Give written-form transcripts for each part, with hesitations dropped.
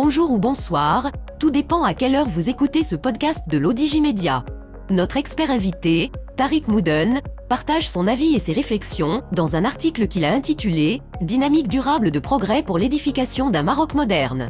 bonjour ou bonsoir, tout dépend à quelle heure vous écoutez ce podcast de l'Odigimédia. Notre expert invité, Tariq Mouden, partage son avis et ses réflexions dans un article qu'il a intitulé « Dynamique durable de progrès pour l'édification d'un Maroc moderne ».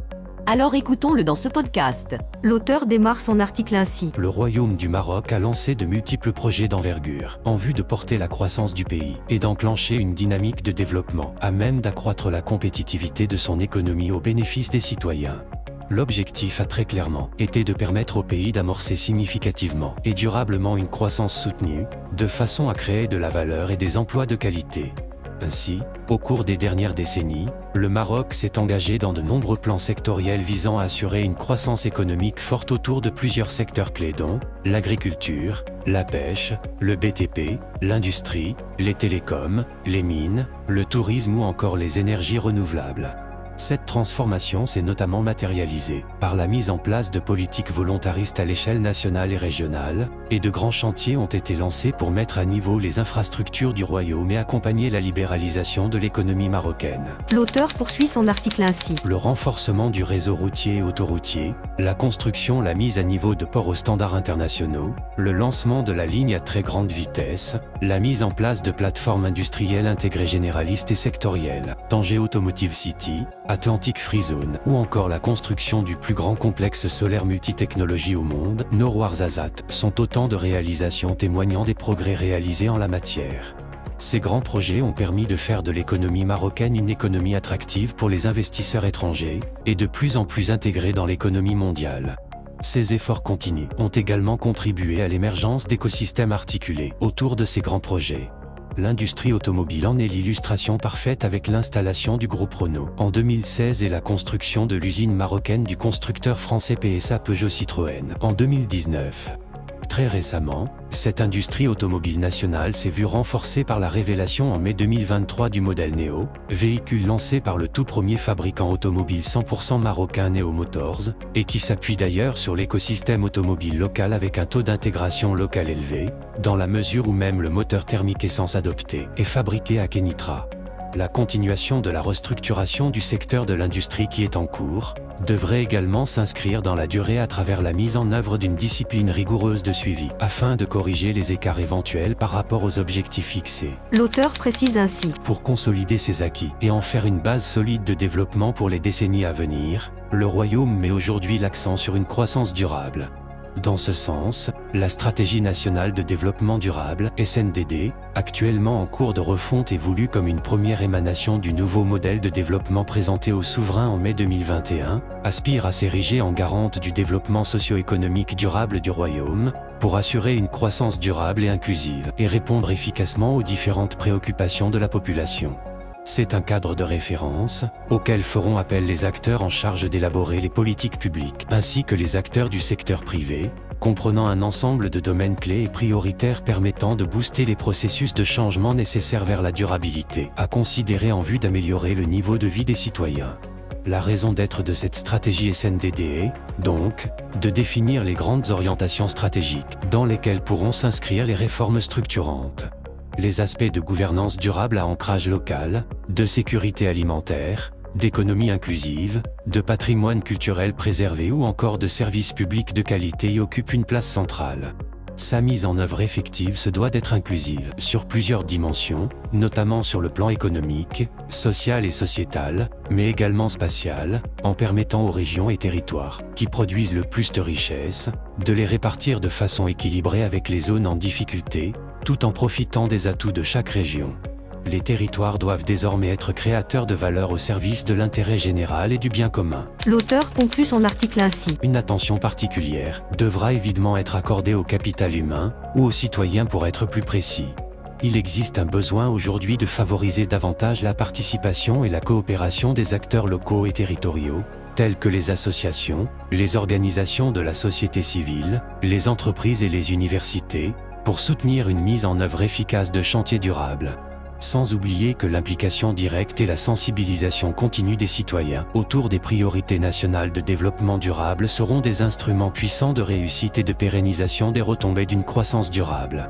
Alors écoutons-le dans ce podcast. L'auteur démarre son article ainsi. Le Royaume du Maroc a lancé de multiples projets d'envergure, en vue de porter la croissance du pays et d'enclencher une dynamique de développement, à même d'accroître la compétitivité de son économie au bénéfice des citoyens. L'objectif a très clairement été de permettre au pays d'amorcer significativement et durablement une croissance soutenue, de façon à créer de la valeur et des emplois de qualité. Ainsi, au cours des dernières décennies, le Maroc s'est engagé dans de nombreux plans sectoriels visant à assurer une croissance économique forte autour de plusieurs secteurs clés dont l'agriculture, la pêche, le BTP, l'industrie, les télécoms, les mines, le tourisme ou encore les énergies renouvelables. Cette transformation s'est notamment matérialisée par la mise en place de politiques volontaristes à l'échelle nationale et régionale, et de grands chantiers ont été lancés pour mettre à niveau les infrastructures du royaume et accompagner la libéralisation de l'économie marocaine. L'auteur poursuit son article ainsi. Le renforcement du réseau routier et autoroutier, la construction, la mise à niveau de ports aux standards internationaux, le lancement de la ligne à très grande vitesse, la mise en place de plateformes industrielles intégrées généralistes et sectorielles, Tanger Automotive City, Atlantic Free Zone, ou encore la construction du plus grand complexe solaire multitechnologie au monde, Noroarzazat, sont autant de réalisations témoignant des progrès réalisés en la matière. Ces grands projets ont permis de faire de l'économie marocaine une économie attractive pour les investisseurs étrangers, et de plus en plus intégrée dans l'économie mondiale. Ces efforts continus ont également contribué à l'émergence d'écosystèmes articulés autour de ces grands projets. L'industrie automobile en est l'illustration parfaite avec l'installation du groupe Renault en 2016 et la construction de l'usine marocaine du constructeur français PSA Peugeot Citroën en 2019. Très récemment, cette industrie automobile nationale s'est vue renforcée par la révélation en mai 2023 du modèle Neo, véhicule lancé par le tout premier fabricant automobile 100% marocain Neo Motors, et qui s'appuie d'ailleurs sur l'écosystème automobile local avec un taux d'intégration locale élevé, dans la mesure où même le moteur thermique essence adopté est fabriqué à Kenitra. La continuation de la restructuration du secteur de l'industrie qui est en cours devrait également s'inscrire dans la durée à travers la mise en œuvre d'une discipline rigoureuse de suivi, afin de corriger les écarts éventuels par rapport aux objectifs fixés. L'auteur précise ainsi. Pour consolider ses acquis et en faire une base solide de développement pour les décennies à venir, le Royaume met aujourd'hui l'accent sur une croissance durable. Dans ce sens, la Stratégie nationale de développement durable, SNDD, actuellement en cours de refonte et voulue comme une première émanation du nouveau modèle de développement présenté aux souverains en mai 2021, aspire à s'ériger en garante du développement socio-économique durable du Royaume, pour assurer une croissance durable et inclusive, et répondre efficacement aux différentes préoccupations de la population. C'est un cadre de référence, auquel feront appel les acteurs en charge d'élaborer les politiques publiques, ainsi que les acteurs du secteur privé, comprenant un ensemble de domaines clés et prioritaires permettant de booster les processus de changement nécessaires vers la durabilité, à considérer en vue d'améliorer le niveau de vie des citoyens. La raison d'être de cette stratégie SNDD est, donc, de définir les grandes orientations stratégiques, dans lesquelles pourront s'inscrire les réformes structurantes. Les aspects de gouvernance durable à ancrage local, de sécurité alimentaire, d'économie inclusive, de patrimoine culturel préservé ou encore de services publics de qualité y occupent une place centrale. Sa mise en œuvre effective se doit d'être inclusive sur plusieurs dimensions, notamment sur le plan économique, social et sociétal, mais également spatial, en permettant aux régions et territoires, qui produisent le plus de richesses, de les répartir de façon équilibrée avec les zones en difficulté, tout en profitant des atouts de chaque région. Les territoires doivent désormais être créateurs de valeur au service de l'intérêt général et du bien commun. L'auteur conclut son article ainsi. Une attention particulière devra évidemment être accordée au capital humain, ou aux citoyens pour être plus précis. Il existe un besoin aujourd'hui de favoriser davantage la participation et la coopération des acteurs locaux et territoriaux, tels que les associations, les organisations de la société civile, les entreprises et les universités, pour soutenir une mise en œuvre efficace de chantiers durables. Sans oublier que l'implication directe et la sensibilisation continue des citoyens autour des priorités nationales de développement durable seront des instruments puissants de réussite et de pérennisation des retombées d'une croissance durable.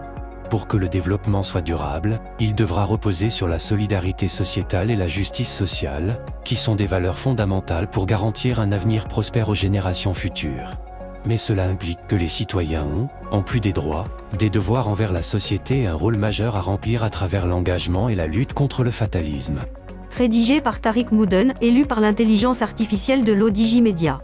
Pour que le développement soit durable, il devra reposer sur la solidarité sociétale et la justice sociale, qui sont des valeurs fondamentales pour garantir un avenir prospère aux générations futures. Mais cela implique que les citoyens ont, en plus des droits, des devoirs envers la société et un rôle majeur à remplir à travers l'engagement et la lutte contre le fatalisme. Rédigé par Tariq Mouden et lu par l'intelligence artificielle de l'Odigimedia.